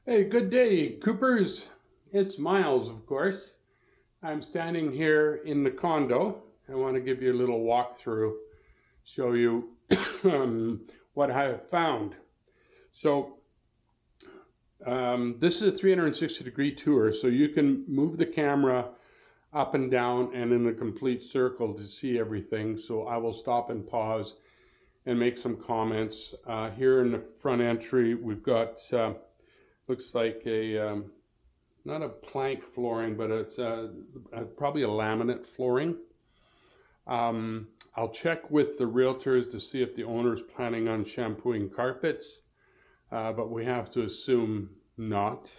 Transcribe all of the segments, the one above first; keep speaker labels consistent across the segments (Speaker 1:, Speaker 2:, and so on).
Speaker 1: Hey, good day, Coopers. It's Miles, of course. I'm standing here in the condo. I want to give you a little walkthrough, show you what I have found. So, this is a 360-degree tour, so you can move the camera up and down and in a complete circle to see everything. So I will stop and pause and make some comments. Here in the front entry, we've got looks like a not a plank flooring, but it's probably a laminate flooring. I'll check with the realtors to see if the owner is planning on shampooing carpets, but we have to assume not.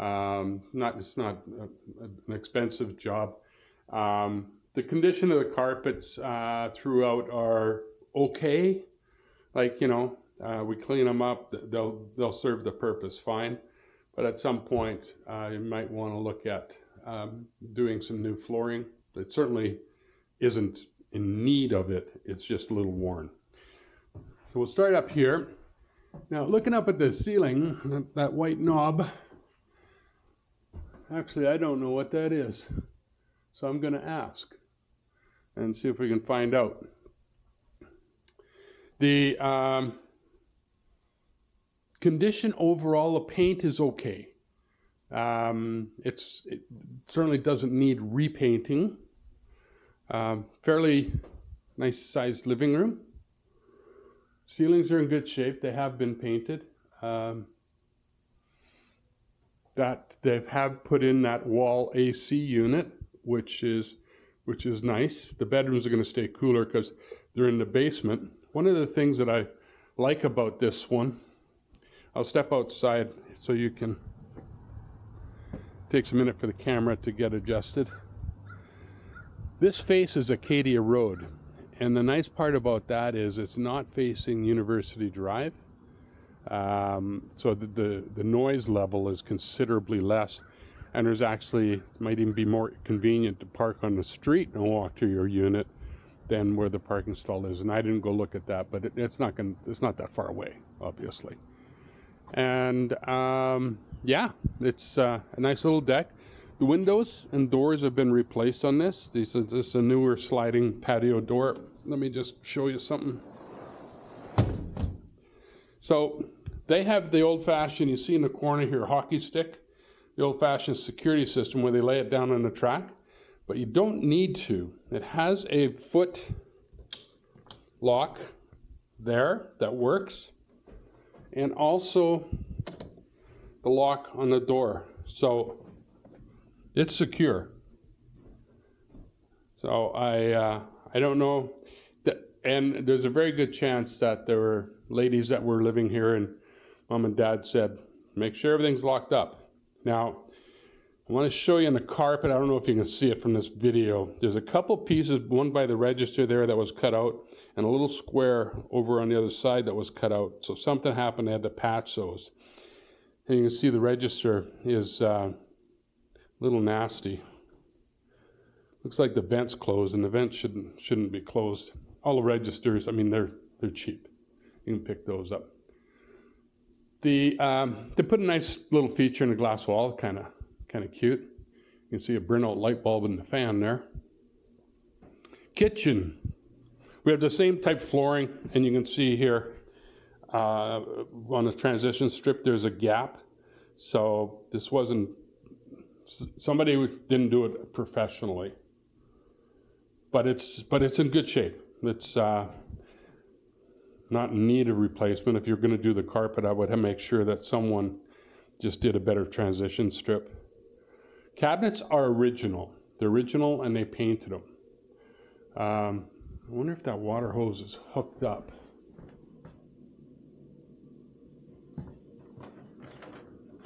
Speaker 1: It's not an expensive job. The condition of the carpets throughout are okay. Like, we clean them up, they'll serve the purpose fine. But at some point, you might want to look at doing some new flooring. It certainly isn't in need of it. It's just a little worn. So we'll start up here. Now, looking up at the ceiling, that white knob, actually, I don't know what that is. So I'm going to ask and see if we can find out. The condition overall, the paint is okay. It certainly doesn't need repainting. Fairly nice sized living room. Ceilings are in good shape. They have been painted. That they have put in that wall AC unit, which is nice. The bedrooms are going to stay cooler because they're in the basement. One of the things that I like about this one, I'll step outside so you can. Takes a minute for the camera to get adjusted. This faces Acadia Road, and the nice part about that is it's not facing University Drive, so the noise level is considerably less, and there's actually, it might even be more convenient to park on the street and walk to your unit than where the parking stall is. And I didn't go look at that, but it's not that far away, obviously. And yeah, it's a nice little deck. The windows and doors have been replaced on this. This is a newer sliding patio door. Let me just show you something. So they have the old-fashioned, you see in the corner here, hockey stick, the old-fashioned security system where they lay it down on the track, but you don't need to. It has a foot lock there that works, and also the lock on the door. So it's secure. So I don't know that, and there's a very good chance that there were ladies that were living here and mom and dad said, make sure everything's locked up. Now, I want to show you in the carpet. I don't know if you can see it from this video. There's a couple pieces, one by the register there that was cut out, and a little square over on the other side that was cut out. So something happened, they had to patch those. And you can see the register is a little nasty. Looks like the vent's closed, and the vent shouldn't be closed. All the registers, I mean, they're cheap. You can pick those up. They put a nice little feature in the glass wall, kind of cute. You can see a burnout light bulb in the fan there. Kitchen. We have the same type flooring, and you can see here on the transition strip there's a gap. So this wasn't, somebody didn't do it professionally. But it's in good shape. It's not in need of replacement. If you're going to do the carpet, I would make sure that someone just did a better transition strip. Cabinets are original. They're original, and they painted them. I wonder if that water hose is hooked up.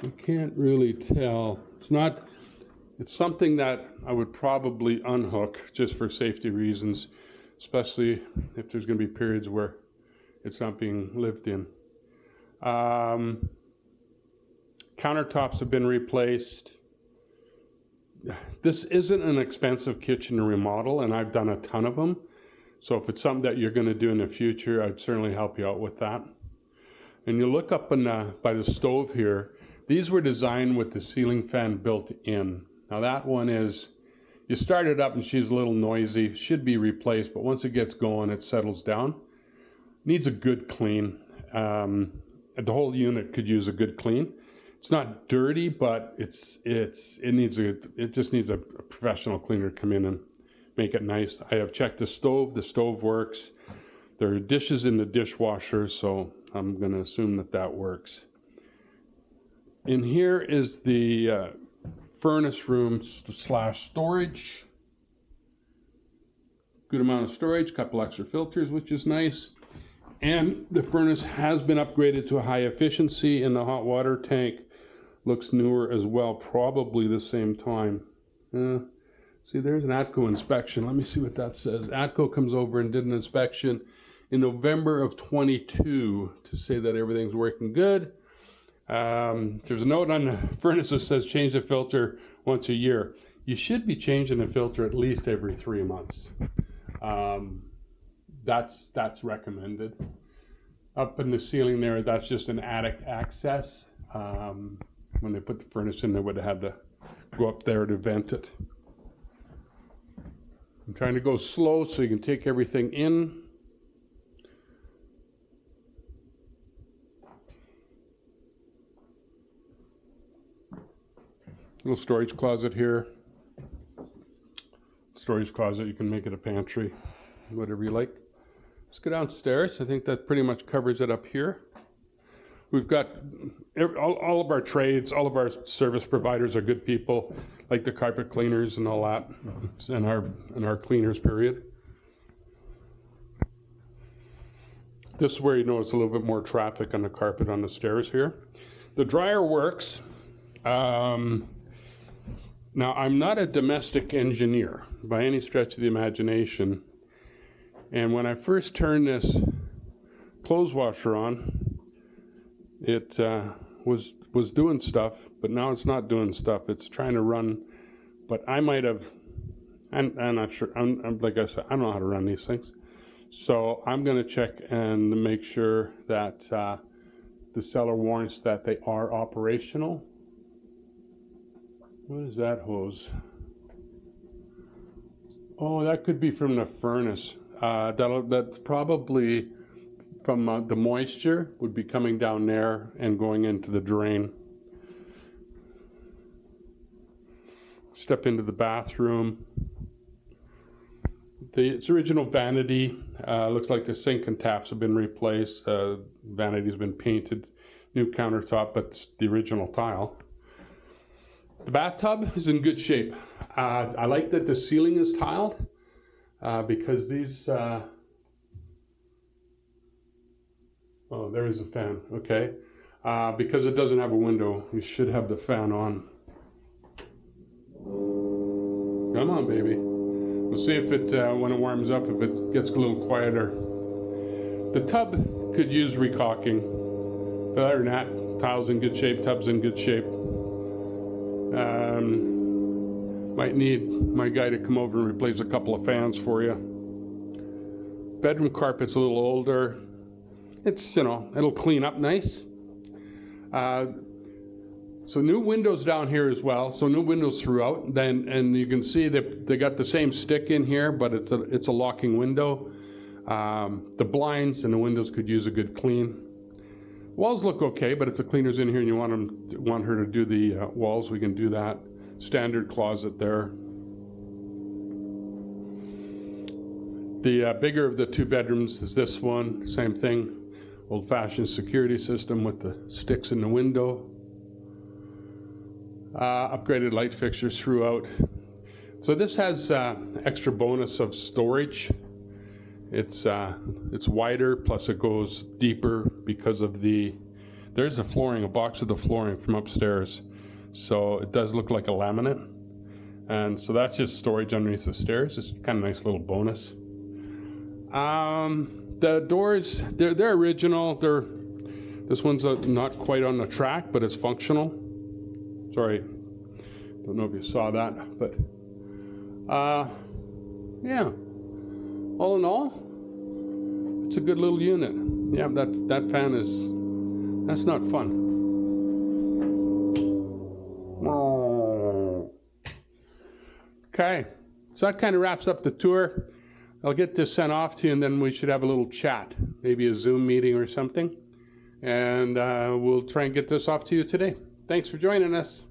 Speaker 1: You can't really tell. It's something that I would probably unhook just for safety reasons, especially if there's going to be periods where it's not being lived in. Countertops have been replaced. This isn't an expensive kitchen to remodel, and I've done a ton of them. So if it's something that you're going to do in the future, I'd certainly help you out with that. And you look up by the stove here, These were designed with the ceiling fan built in. Now that one is, you start it up and she's a little noisy, should be replaced, but once it gets going, it settles down. Needs a good clean. The whole unit could use a good clean. It's not dirty, but it just needs a professional cleaner to come in and make it nice. I have checked the stove. The stove works. There are dishes in the dishwasher, so I'm going to assume that works. In here is the furnace room / storage. Good amount of storage, couple extra filters, which is nice. And the furnace has been upgraded to a high efficiency, and the hot water tank looks newer as well, probably the same time. See, there's an ATCO inspection. Let me see what that says. ATCO comes over and did an inspection in November of 22 to say that everything's working good. There's a note on the furnace that says change the filter once a year. You should be changing the filter at least every 3 months. That's recommended. Up in the ceiling there, that's just an attic access. When they put the furnace in, they would have had to go up there to vent it. I'm trying to go slow so you can take everything in. Little storage closet here. Storage closet, you can make it a pantry, whatever you like. Let's go downstairs. I think that pretty much covers it up here. We've got all of our trades, all of our service providers are good people, like the carpet cleaners and all that, and our cleaners, period. This is where you notice a little bit more traffic on the carpet on the stairs here. The dryer works. Now, I'm not a domestic engineer by any stretch of the imagination. And when I first turned this clothes washer on, it was doing stuff, but now it's not doing stuff. It's trying to run, but I might have, I'm not sure. I'm like I said, I don't know how to run these things. So I'm going to check and make sure that the seller warrants that they are operational. What is that hose? Oh, that could be from the furnace. That's probably from the moisture would be coming down there and going into the drain. Step into the bathroom. Its original vanity looks like the sink and taps have been replaced. Vanity's been painted, new countertop, but it's the original tile. The bathtub is in good shape. I like that the ceiling is tiled because these, oh, there is a fan, okay. Because it doesn't have a window, you should have the fan on. Come on, baby. We'll see if it, when it warms up, if it gets a little quieter. The tub could use recocking. But other than that, tile's in good shape, tub's in good shape. Might need my guy to come over and replace a couple of fans for you. Bedroom carpet's a little older. It's, you know, it'll clean up nice. So new windows down here as well. So new windows throughout. Then, and you can see that they got the same stick in here, but it's a locking window. The blinds and the windows could use a good clean. Walls look okay, but if the cleaner's in here and you want her to do the walls, we can do that. Standard closet there. The bigger of the two bedrooms is this one. Same thing. Old-fashioned security system with the sticks in the window. Upgraded light fixtures throughout. So this has extra bonus of storage. It's wider, plus it goes deeper because of there's a flooring, a box of the flooring from upstairs. So it does look like a laminate. And so that's just storage underneath the stairs. It's kind of a nice little bonus. The doors, they're original. This one's not quite on the track, but it's functional. Sorry, don't know if you saw that, but yeah. All in all, it's a good little unit. Yeah, that fan that's not fun. Okay, so that kind of wraps up the tour. I'll get this sent off to you, and then we should have a little chat, maybe a Zoom meeting or something. And we'll try and get this off to you today. Thanks for joining us.